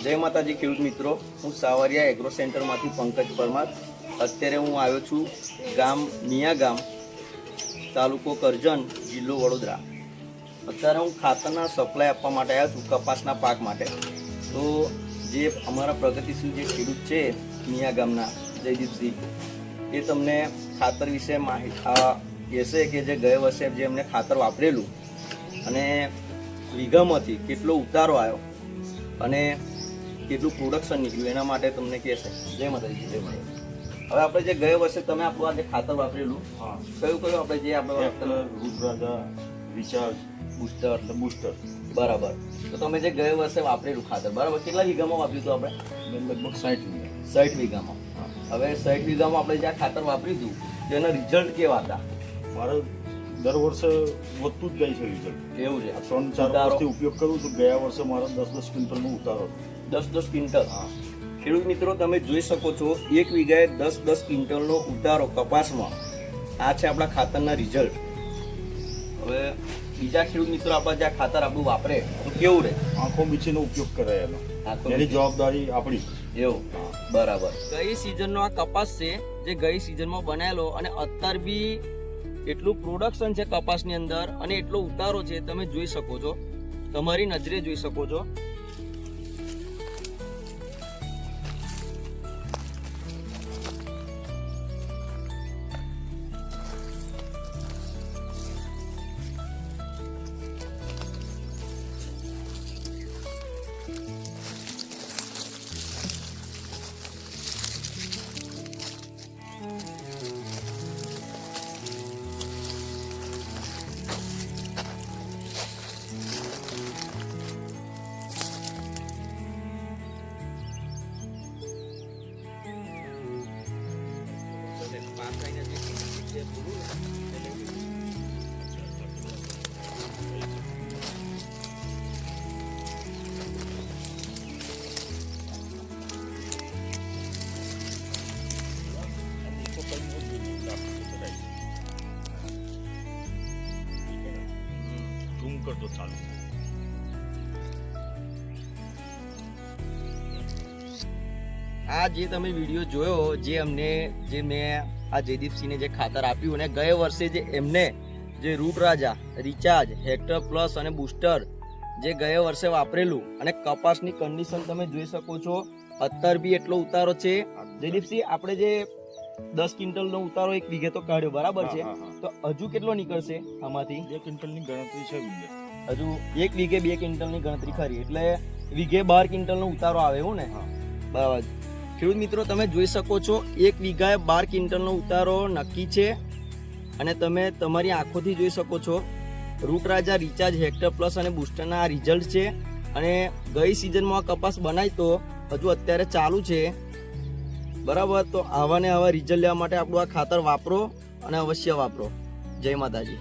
જય માતાજી ખેડૂત મિત્રો, હું સાવરિયા એગ્રો સેન્ટરમાંથી પંકજ પરમાર. અત્યારે હું આવ્યો છું ગામ મિયા ગામ, તાલુકો કરજણ, જિલ્લો વડોદરા. અત્યારે હું ખાતરના સપ્લાય આપવા માટે આવ્યો છું કપાસના પાક માટે. તો જે અમારા પ્રગતિશીલ જે ખેડૂત છે મિયા ગામના જયદીપસિંહ, એ તમને ખાતર વિશે માહિતી કહેશે કે જે ગયા વર્ષે જે એમને ખાતર વાપરેલું અને વીઘામાંથી કેટલો ઉતારો આવ્યો અને કેટલું પ્રોડક્શન નીકળ્યું એના માટે તમને કહેશે. જય માતાજી. જય માતાજી. હવે આપણે જે ગયા વર્ષે તમે આપણું આ જે ખાતર વાપરેલું, કયું કયું આપણે જે આપણે રૂટરાજા, રિચાર્જ, બુસ્ટર. બરાબર. તો તમે જે ગયા વર્ષે વાપરેલું ખાતર, બરાબર, કેટલા વીઘામાં વાપર્યું હતું આપણે? લગભગ 60 વીઘામાં. હવે 60 વીઘામાં આપણે જે આ ખાતર વાપર્યું હતું તેના રિઝલ્ટ કેવા હતા? મારે દર વર્ષે વધતું જ જાય છે રિઝલ્ટ. એવું છે? 3-4 વર્ષથી ઉપયોગ કરું તો ગયા વર્ષે મારો 10-10 ક્વિન્ટલનો ઉતારો. 10-10 ક્વિન્ટલ. ખેડૂત મિત્રો, તમે જોઈ શકો છો 1 વીઘાએ 10-10 ક્વિન્ટલનો ઉતારો કપાસમાં. આ છે આપણા ખાતરના રિઝલ્ટ. હવે બીજા ખેડૂત મિત્રો આપણા જે આ ખાતર આપણું વાપરે તો કેવું રહે? આંખો મીચીનો ઉપયોગ કરાય એનો. એની જવાબદારી આપણી. એવું? બરાબર. ગઈ સિઝનનો આ કપાસ છે જે ગઈ સિઝનમાં બનાવેલો અને અત્યાર બી એટલું પ્રોડક્શન છે કપાસની અંદર અને એટલો ઉતારો છે, તમે જોઈ શકો છો, તમારી નજરે જોઈ શકો છો. કરતો ચાલુ. આ જે તમે વિડીયો જોયો, જે મેં આ જયદીપસિંહને જે ખાતર આપ્યું અને ગયા વર્ષે જે એમને જે રૂટરાજા, રિચાર્જ, હેક્ટર પ્લસ અને બુસ્ટર જે ગયા વર્ષે વાપરેલું અને કપાસની કન્ડિશન તમે જોઈ શકો છો, અત્યાર બી એટલો ઉતારો છે. જયદીપસિંહ, આપણે જે 10 ક્વિન્ટલનો ઉતારો 1 વીઘે તો કાઢ્યો, બરાબર છે, તો હજુ કેટલો નીકળશે આમાંથી? 2 ક્વિન્ટલની ગણતરી છે વીઘે. હજુ 1 વીઘે 2 ક્વિન્ટલની ગણતરી ખરી, એટલે વીઘે 12 ક્વિન્ટલનો ઉતારો આવે, એવું ને? બરાબર. ખેડૂત મિત્રો, તમે જોઈ શકો છો 1 વીઘાએ 12 ક્વિન્ટલનો ઉતારો નક્કી છે અને તમે તમારી આંખોથી જોઈ શકો છો. રૂટરાજા, રિચાર્જ, હેક્ટર પ્લસ અને બુસ્ટરના આ રિઝલ્ટ છે. અને ગઈ સિઝનમાં કપાસ બનાવી તો હજુ અત્યારે ચાલુ છે, બરાબર. તો આવા ને આવા રિઝલ્ટ લેવા માટે આપણું આ ખાતર વાપરો અને અવશ્ય વાપરો. જય માતાજી.